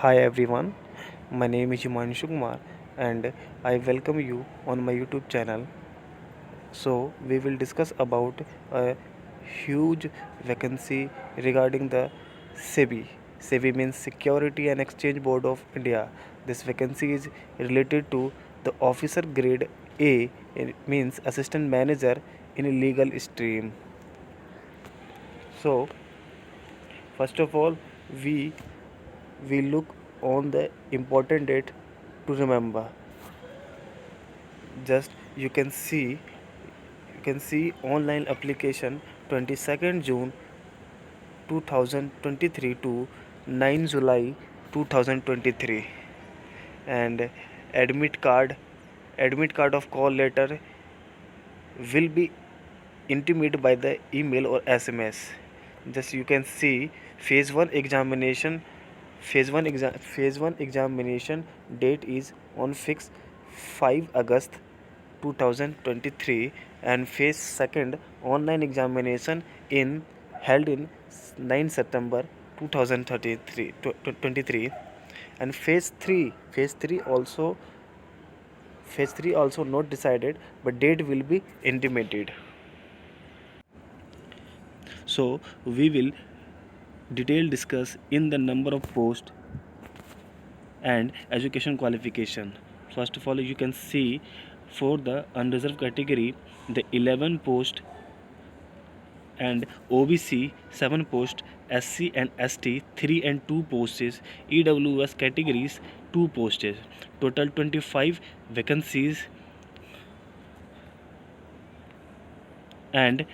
Hi everyone, my name is Himanshu Kumar and I welcome you on my YouTube channel. So we will discuss about a huge vacancy regarding the SEBI. SEBI means Security and Exchange Board of India. This vacancy is related to the officer grade A, it means assistant manager in legal stream. So first of all, we look on the important date to remember. Just you can see online application 22nd June 2023 to 9 July 2023, and admit card admit card of call letter will be intimated by the email or SMS. Just you can see phase 1 examination. Phase 1 examination date is on fixed 5 August 2023, and phase 2nd online examination in held in 9 September 2023, and phase 3 also not decided, but date will be intimated. So we will detail discuss in the number of post and education qualification. First of all, you can see for the unreserved category the 11 post, and OBC 7 post, SC and ST 3 and 2 posts, EWS categories 2 posts. Total 25 vacancies, and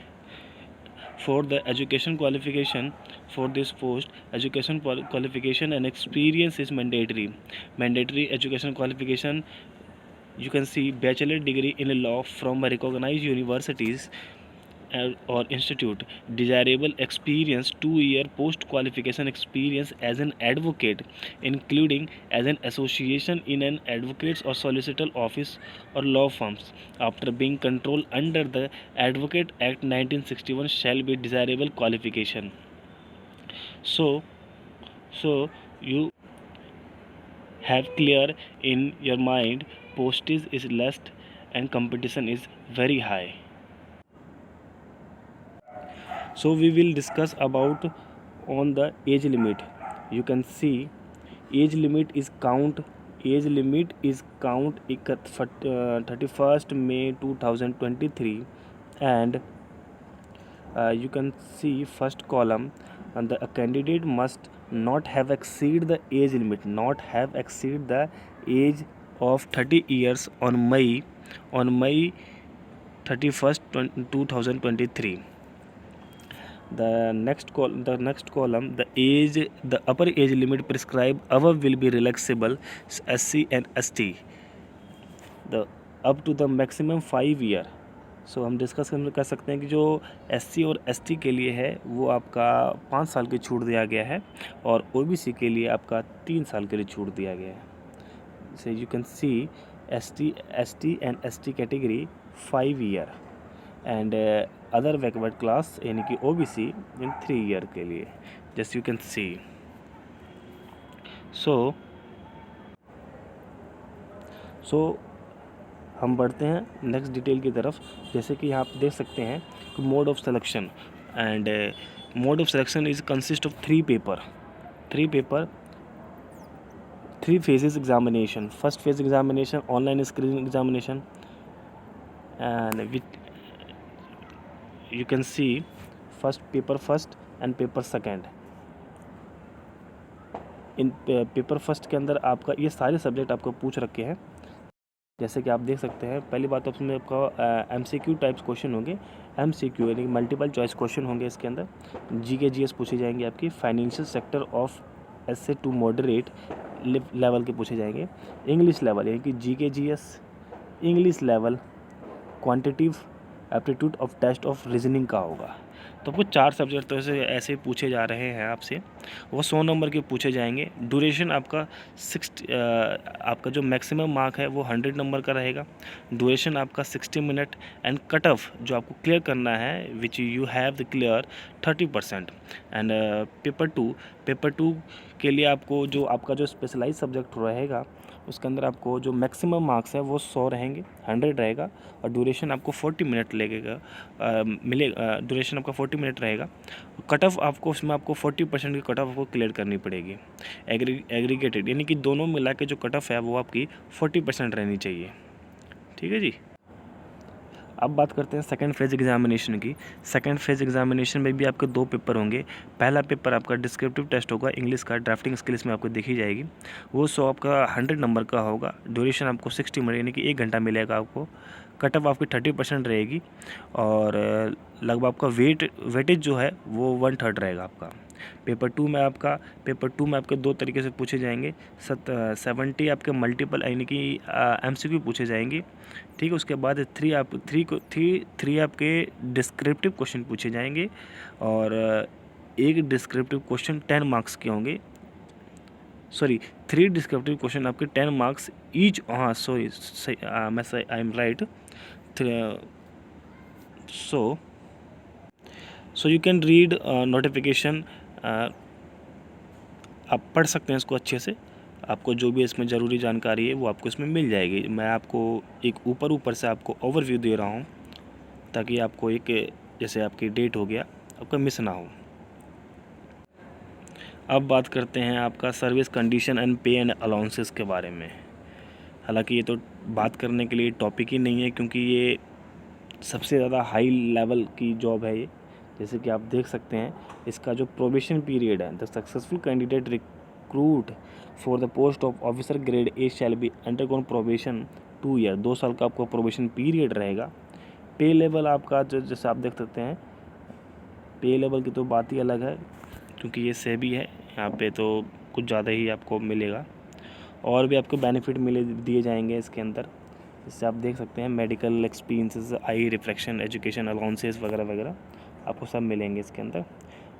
for the education qualification for this post, education qualification and experience is mandatory education qualification. You can see bachelor degree in law from recognized universities or institute. Desirable experience 2-year post qualification experience as an advocate, including as an association in an advocates or solicitor office or law firms after being controlled under the Advocate Act 1961 shall be desirable qualification. So you have clear in your mind, postage is less and competition is very high. So we will discuss about on the age limit. You can see age limit is count 31st May 2023, and you can see first column, and the candidate must not have exceed the age limit, of 30 years on May 31st 2023. The next column, the upper age limit prescribed above will be relaxable. SC and ST, the up to the maximum 5 year. सो हम discuss कर सकते हैं कि जो SC और ST के लिए है वो आपका 5 साल की छूट दिया गया है, और OBC के लिए आपका 3 साल के लिए छूट दिया गया है. So you can see ST and ST category 5 year, and other backward class यानी कि OBC इन 3 ईयर के लिए. Just you can see. So हम बढ़ते हैं नेक्स्ट डिटेल की तरफ. जैसे कि आप देख सकते हैं कि mode of selection, and mode of selection is consist of 3 paper 3 phases examination. First phase examination online screening examination, and you can see paper first and paper second. In paper first के अंदर आपका ये सारे subject आपको पूछ रखे हैं. जैसे कि आप देख सकते हैं, पहली बात तो उसमें आपका MCQ टाइप्स क्वेश्चन होंगे. MCQ यानी मल्टीपल चॉइस क्वेश्चन होंगे. इसके अंदर GK GS पूछे जाएंगे. आपकी फाइनेंशियल सेक्टर ऑफ ऐसे टू मॉडरेट लेवल के पूछे जाएंगे. इंग्लिश लेवल यानी कि GK GS English level. Quantitative aptitude of test of reasoning का होगा. तो कुछ 4 सब्जेक्ट तो ऐसे पूछे जा रहे हैं आपसे. वो 100 नंबर के पूछे जाएंगे। ड्यूरेशन आपका 60 आपका जो मैक्सिमम मार्क है वो 100 नंबर का रहेगा। ड्यूरेशन आपका 60 मिनट एंड कट ऑफ जो आपको क्लियर करना है which you have the clear 30%। And paper two के लिए आपको जो आपका जो स्पेशलाइज सब्जेक्ट रहेगा उसके अंदर आपको जो मैक्सिमम मार्क्स है वो 100 रहेंगे, 100 रहेगा और ड्यूरेशन आपको 40 मिनट लगेगा मिलेगा। ड्यूरेशन आपका 40 मिनट रहेगा। कट ऑफ आपको उसमें आपको 40% की कट ऑफ आपको क्लियर करनी पड़ेगी। एग्रीगेटेड यानी कि दोनों मिला के जो कट ऑफ है वो आपकी 40% रहनी चाहिए। ठीक है जी। अब बात करते हैं सेकंड फेज एग्जामिनेशन की। सेकंड फेज एग्जामिनेशन में भी आपके 2 पेपर होंगे। पहला पेपर आपका डिस्क्रिप्टिव टेस्ट होगा इंग्लिश का, ड्राफ्टिंग स्किल्स में आपको देखी जाएगी। वो 100 आपका 100 नंबर का होगा। ड्यूरेशन आपको 60 मिनट यानी कि 1 घंटा मिलेगा आपको। कट ऑफ आपकी 30% रहेगी और लगभग आपका वेटेज जो है वो 1/3 रहेगा आपका। पेपर टू में आपके 2 तरीके से पूछे जाएंगे। 70 आपके मल्टीपल यानी कि MCQ पूछे जाएंगे। ठीक है, उसके बाद 3 आपके डिस्क्रिप्टिव क्वेश्चन पूछे जाएंगे और एक डिस्क्रिप्टिव क्वेश्चन 10 मार्क्स के होंगे। 3 डिस्क्रिप्टिव क्वेश्चन आपके 10 मार्क्स ईच। हाँ sorry, I am right. So you can read notification. आप पढ़ सकते हैं इसको अच्छे से। आपको जो भी इसमें ज़रूरी जानकारी है वो आपको इसमें मिल जाएगी। मैं आपको एक ऊपर से आपको ओवरव्यू दे रहा हूँ ताकि आपको एक जैसे आपकी डेट हो गया आपका मिस ना हो। अब बात करते हैं आपका सर्विस कंडीशन एंड पे एंड अलाउंसेस के बारे में। हालांकि ये तो बात करने के लिए टॉपिक ही नहीं है क्योंकि ये सबसे ज़्यादा हाई लेवल की जॉब है ये। जैसे कि आप देख सकते हैं इसका जो प्रोबेशन पीरियड है, the successful candidate recruit for the post of officer grade A shall be undergone probation 2 year. 2 साल का आपका प्रोबेशन पीरियड रहेगा। पे लेवल आपका जो जैसे आप देख सकते हैं, पे लेवल की तो बात ही अलग है क्योंकि ये सेबी है, यहाँ पे तो कुछ ज़्यादा ही आपको मिलेगा। और भी आपको बेनिफिट दिए जाएंगे इसके अंदर, जिससे आप देख सकते हैं मेडिकल एक्सपीरियंसेस, आई रिफ्लेक्शन, एजुकेशन अलाउंसेस वगैरह वगैरह आपको सब मिलेंगे इसके अंदर।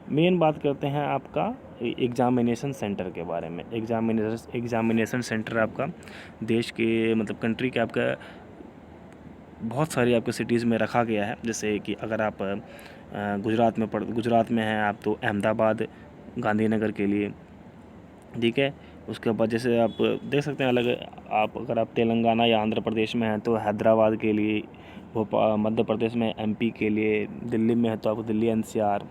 मेन बात करते हैं आपका एग्ज़ामिनेशन सेंटर के बारे में। एग्ज़ामिनेशन सेंटर आपका देश के मतलब कंट्री के आपका बहुत सारी आपके सिटीज़ में रखा गया है। जैसे कि अगर आप गुजरात में हैं आप तो अहमदाबाद, गांधीनगर के लिए। ठीक है, उसके बाद जैसे आप देख सकते हैं अलग आप अगर आप तेलंगाना या आंध्र प्रदेश में हैं तो हैदराबाद के लिए, भोपाल मध्य प्रदेश में MP के लिए, दिल्ली में है तो आपको दिल्ली NCR,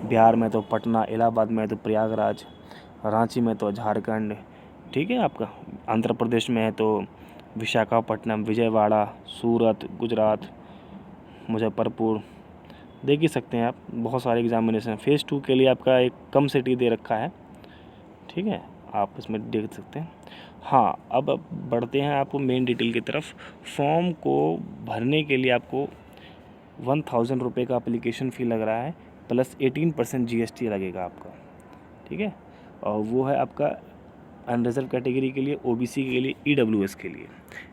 बिहार में तो पटना, इलाहाबाद में है तो प्रयागराज, रांची में तो झारखंड। ठीक है, आपका आंध्र प्रदेश में है तो विशाखापट्टनम, विजयवाड़ा, सूरत, गुजरात, मुजफ्फरपुर। देख ही सकते हैं आप बहुत सारे एग्जामिनेशन। फेज़ 2 के लिए आपका एक कम सिटी दे रखा है। ठीक है, आप इसमें देख सकते हैं। हाँ, अब बढ़ते हैं आपको मेन डिटेल की तरफ। फॉर्म को भरने के लिए आपको 1000 रुपये का एप्लीकेशन फ़ी लग रहा है, प्लस 18% GST लगेगा आपका। ठीक है, और वो है आपका अनरिजर्व कैटेगरी के लिए, OBC के लिए, EWS के लिए।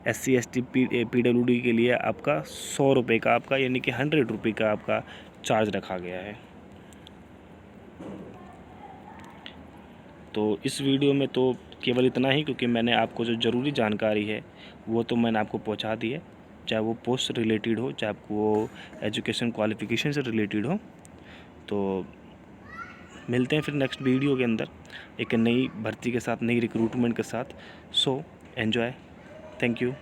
SC ST PWD के लिए आपका 100 रुपये का आपका यानी कि 100 रुपये का आपका चार्ज रखा गया है। तो इस वीडियो में तो केवल इतना ही, क्योंकि मैंने आपको जो ज़रूरी जानकारी है वो तो मैंने आपको पहुंचा दी है, चाहे वो पोस्ट रिलेटेड हो, चाहे आपको वो एजुकेशन क्वालिफ़िकेशन से रिलेटेड हो। तो मिलते हैं फिर नेक्स्ट वीडियो के अंदर एक नई भर्ती के साथ, नई रिक्रूटमेंट के साथ। So enjoy, thank you.